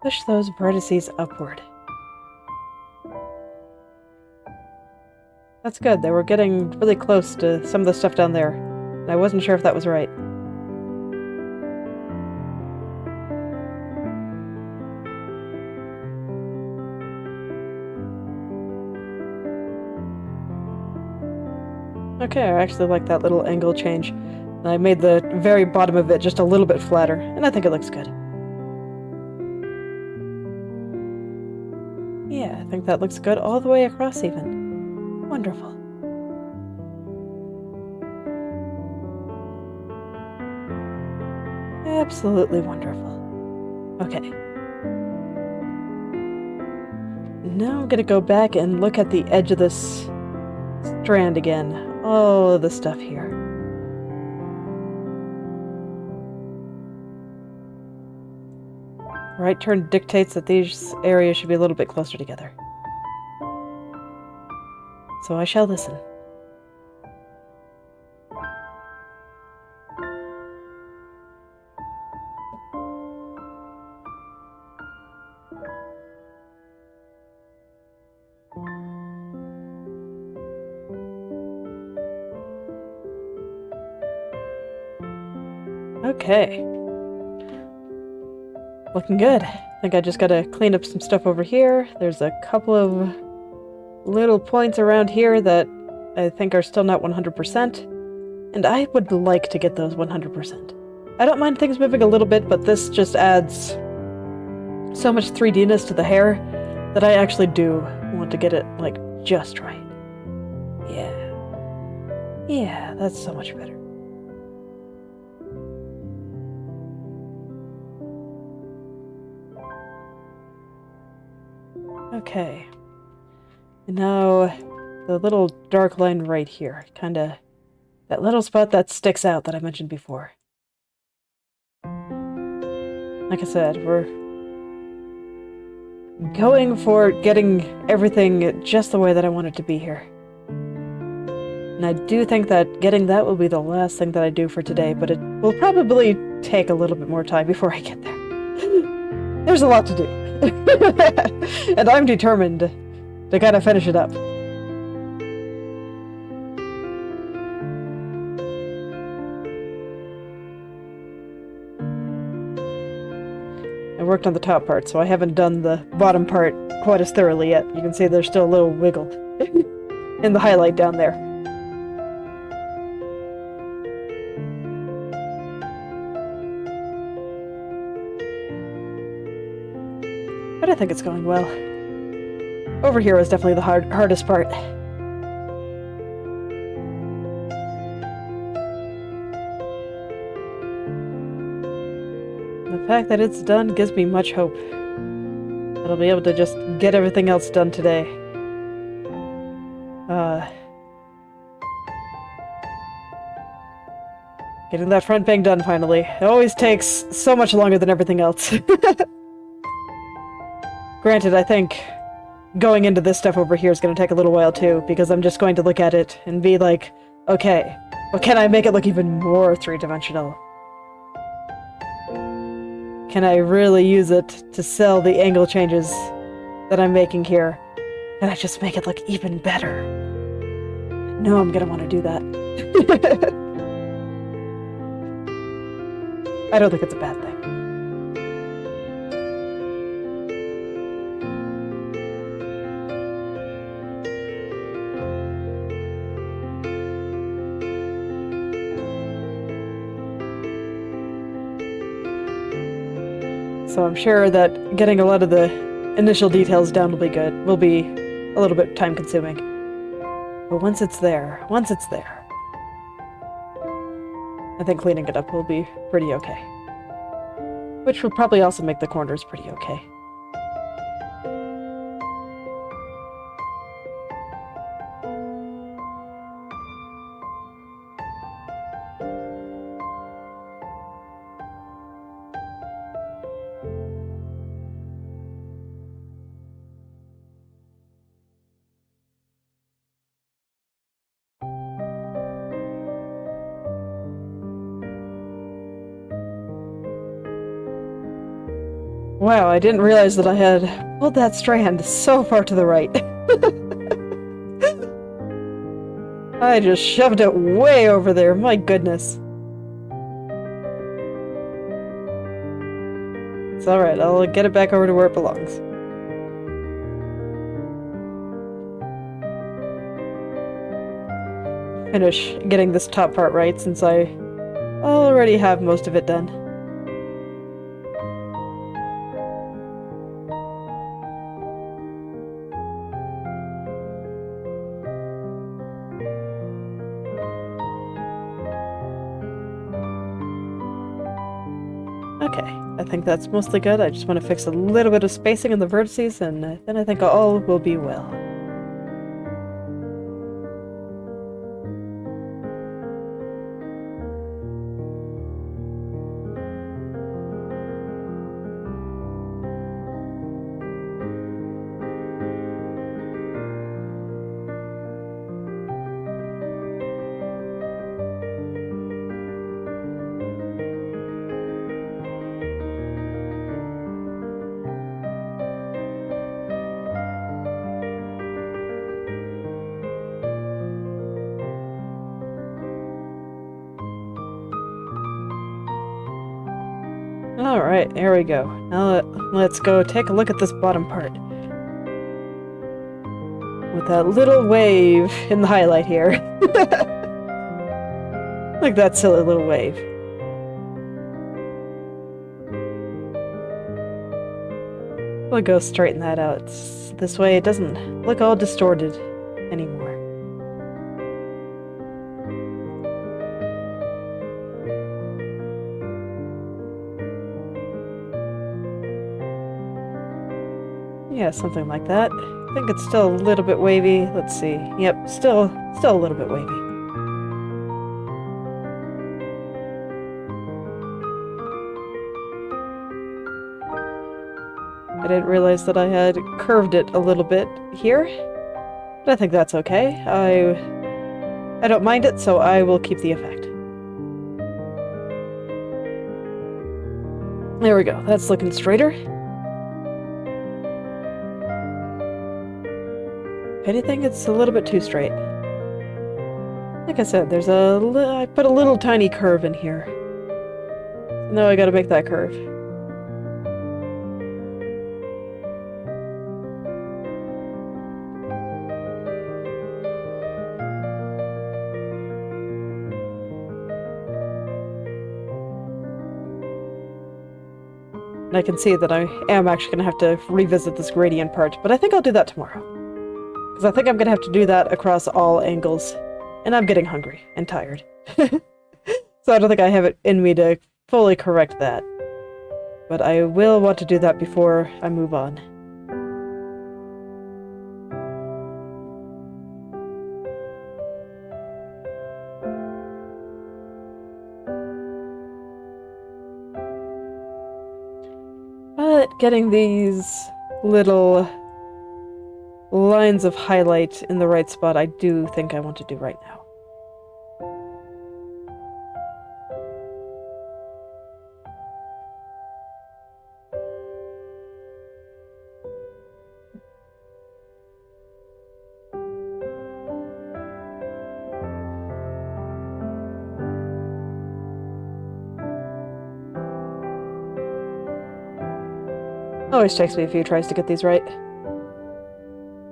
push those vertices upward. That's good, they were getting really close to some of the stuff down there, and I wasn't sure if that was right. Okay, I actually like that little angle change. I made the very bottom of it just a little bit flatter, and I think it looks good. Yeah, I think that looks good all the way across even. Wonderful. Absolutely wonderful. Okay. Now I'm gonna go back and look at the edge of this strand again. All of the stuff here. Right turn dictates that these areas should be a little bit closer together. So I shall listen. Okay. Looking good. I think I just gotta clean up some stuff over here. There's a couple of little points around here that I think are still not 100%, and I would like to get those 100%. I don't mind things moving a little bit, but this just adds so much 3D-ness to the hair that I actually do want to get it, like, just right. Yeah. Yeah, that's so much better. Okay. And now, the little dark line right here. Kinda, that little spot that sticks out that I mentioned before. Like I said, we're going for getting everything just the way that I want it to be here. And I do think that getting that will be the last thing that I do for today, but it will probably take a little bit more time before I get there. There's a lot to do. And I'm determined to kind of finish it up. I worked on the top part, so I haven't done the bottom part quite as thoroughly yet. You can see there's still a little wiggle in the highlight down there. But I think it's going well. Over here is definitely the hardest part. The fact that it's done gives me much hope that I'll be able to just get everything else done today. Getting that front bang done finally. It always takes so much longer than everything else. Granted, I think going into this stuff over here is going to take a little while too, because I'm just going to look at it and be like, okay, well, can I make it look even more three-dimensional? Can I really use it to sell the angle changes that I'm making here? Can I just make it look even better? No, I'm gonna want to do that. I don't think it's a bad thing. So I'm sure that getting a lot of the initial details down will be good. Will be a little bit time consuming. But once it's there, I think cleaning it up will be pretty okay. Which will probably also make the corners pretty okay. Wow, I didn't realize that I had pulled that strand so far to the right. I just shoved it way over there, my goodness. It's alright, I'll get it back over to where it belongs. Finish getting this top part right since I already have most of it done. Okay, I think that's mostly good. I just want to fix a little bit of spacing in the vertices, and then I think all will be well. Alright, here we go. Now let's go take a look at this bottom part. With that little wave in the highlight here. Like that silly little wave. We'll go straighten that out. This way it doesn't look all distorted anymore. Yeah, something like that. I think it's still a little bit wavy. Let's see. Yep, still a little bit wavy. I didn't realize that I had curved it a little bit here, but I think that's okay. I don't mind it, so I will keep the effect. There we go. That's looking straighter. If anything, it's a little bit too straight. Like I said, I put a little tiny curve in here. Now I gotta make that curve. And I can see that I am actually going to have to revisit this gradient part, but I think I'll do that tomorrow. Because I think I'm going to have to do that across all angles, and I'm getting hungry and tired. So I don't think I have it in me to fully correct that. But I will want to do that before I move on. But getting these little lines of highlight in the right spot, I do think I want to do right now. Always takes me a few tries to get these right.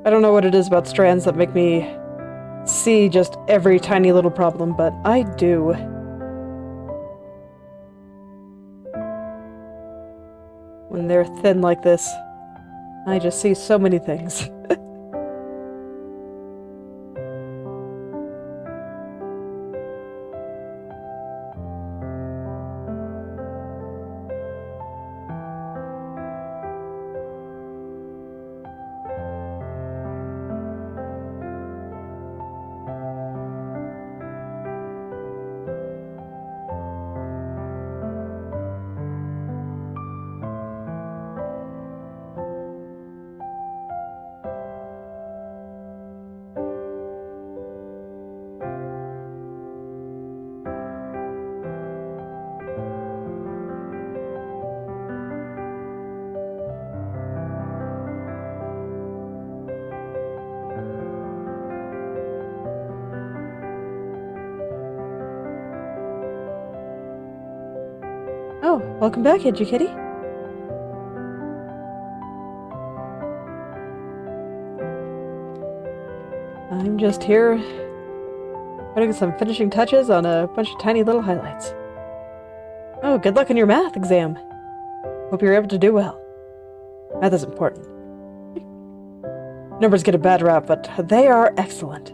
I don't know what it is about strands that make me see just every tiny little problem, but I do. When they're thin like this, I just see so many things. Oh, welcome back, Edgy Kitty. I'm just here putting some finishing touches on a bunch of tiny little highlights. Oh, good luck on your math exam. Hope you're able to do well. Math is important. Numbers get a bad rap, but they are excellent.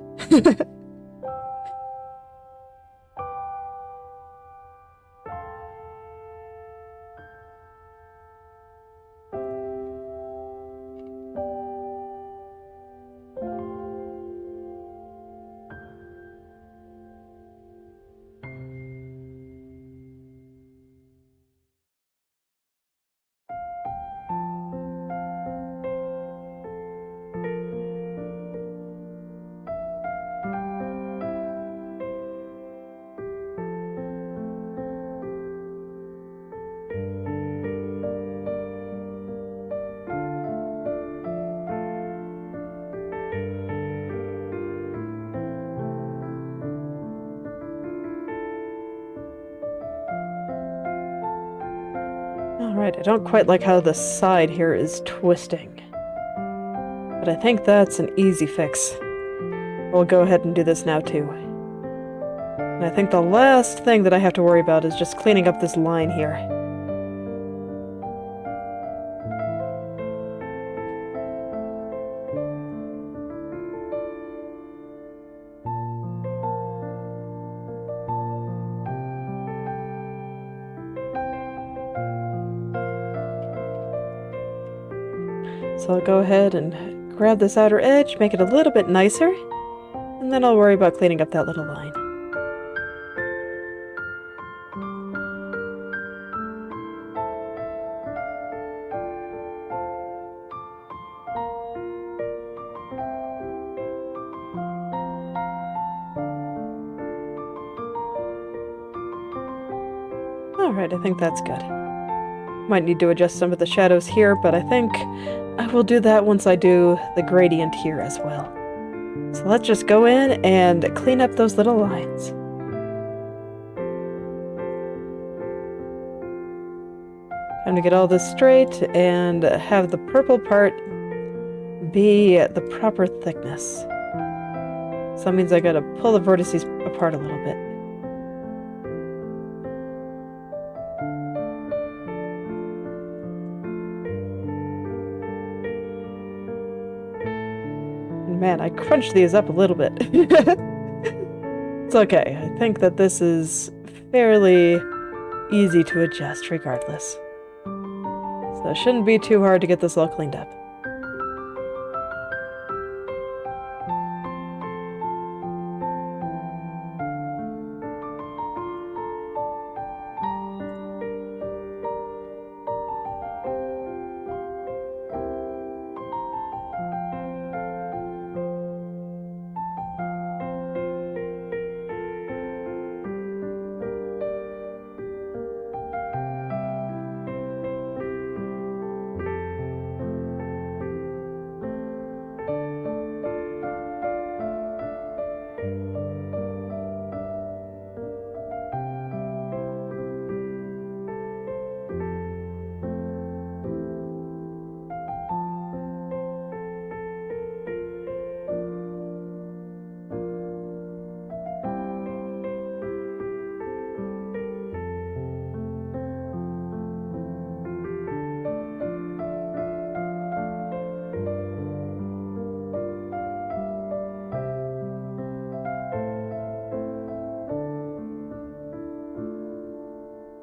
Alright, I don't quite like how the side here is twisting. But I think that's an easy fix. We'll go ahead and do this now too. And I think the last thing that I have to worry about is just cleaning up this line here. So I'll go ahead and grab this outer edge, make it a little bit nicer, and then I'll worry about cleaning up that little line. Alright, I think that's good. Might need to adjust some of the shadows here, but I think I will do that once I do the gradient here as well. So let's just go in and clean up those little lines. Time to get all this straight and have the purple part be the proper thickness. So that means I gotta pull the vertices apart a little bit. Man, I crunched these up a little bit. It's okay. I think that this is fairly easy to adjust regardless. So it shouldn't be too hard to get this all cleaned up.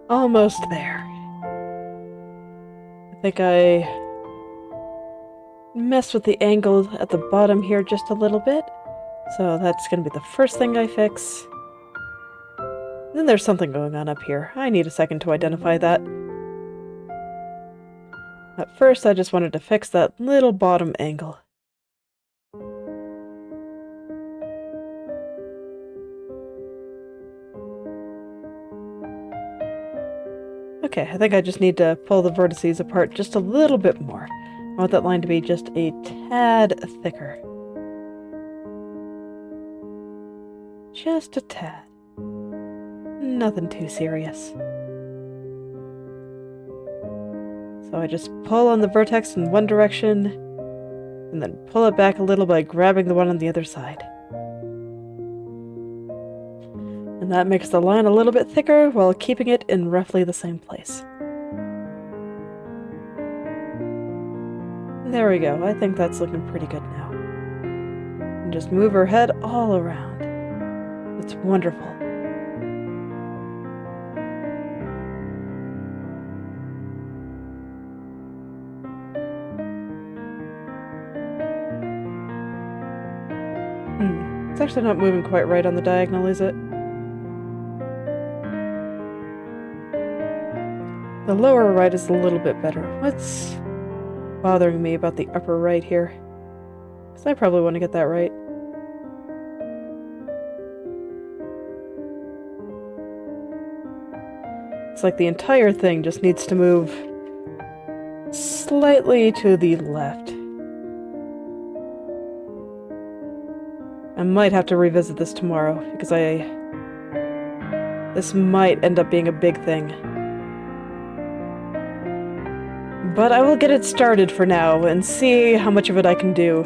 Almost there. I think I messed with the angle at the bottom here just a little bit. So that's going to be the first thing I fix. Then there's something going on up here. I need a second to identify that. At first I just wanted to fix that little bottom angle. Okay, I think I just need to pull the vertices apart just a little bit more. I want that line to be just a tad thicker. Just a tad. Nothing too serious. So I just pull on the vertex in one direction, and then pull it back a little by grabbing the one on the other side. And that makes the line a little bit thicker while keeping it in roughly the same place. There we go. I think that's looking pretty good now. And just move her head all around. It's wonderful. It's actually not moving quite right on the diagonal, is it? The lower right is a little bit better. What's bothering me about the upper right here? Because I probably want to get that right. It's like the entire thing just needs to move slightly to the left. I might have to revisit this tomorrow, because this might end up being a big thing. But I will get it started for now and see how much of it I can do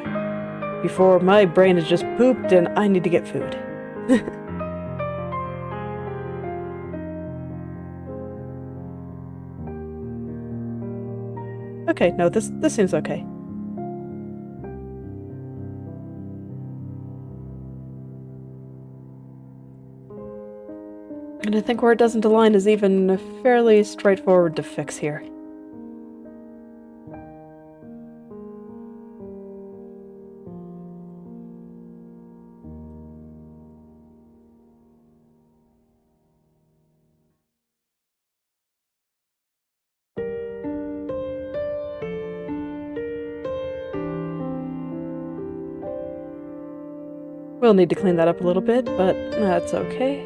before my brain is just pooped and I need to get food. Okay, no, this seems okay. And I think where it doesn't align is even fairly straightforward to fix here. We'll need to clean that up a little bit, but that's okay.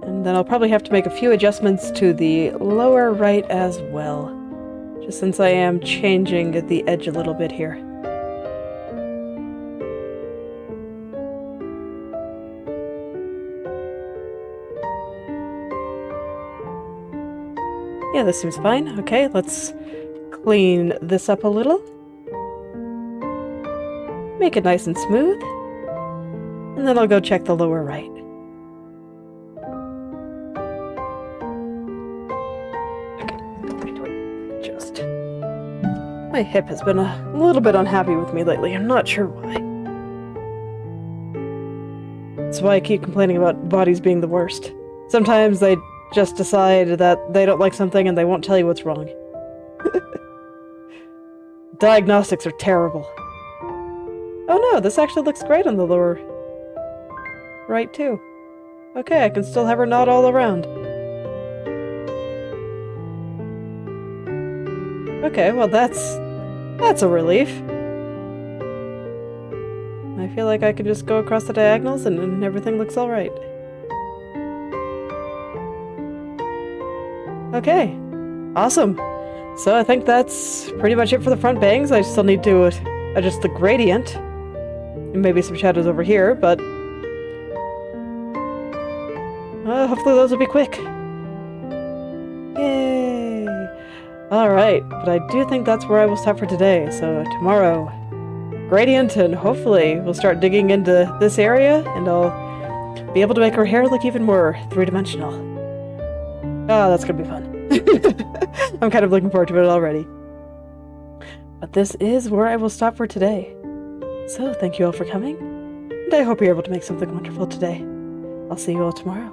And then I'll probably have to make a few adjustments to the lower right as well, just since I am changing the edge a little bit here. Yeah, this seems fine. Okay, let's clean this up a little. Make it nice and smooth. And then I'll go check the lower right. Okay, just... My hip has been a little bit unhappy with me lately. I'm not sure why. That's why I keep complaining about bodies being the worst. Sometimes they just decide that they don't like something and they won't tell you what's wrong. Diagnostics are terrible. Oh no, this actually looks great on the lower right too. Okay, I can still have her nod all around. Okay, well that's a relief. I feel like I can just go across the diagonals and everything looks alright. Okay, awesome. So I think that's pretty much it for the front bangs. I still need to adjust the gradient. And maybe some shadows over here, but hopefully those will be quick. Yay! Alright, but I do think that's where I will stop for today. So tomorrow, gradient, and hopefully we'll start digging into this area and I'll be able to make her hair look even more three-dimensional. Oh, that's gonna be fun. I'm kind of looking forward to it already. But this is where I will stop for today. So, thank you all for coming, and I hope you're able to make something wonderful today. I'll see you all tomorrow.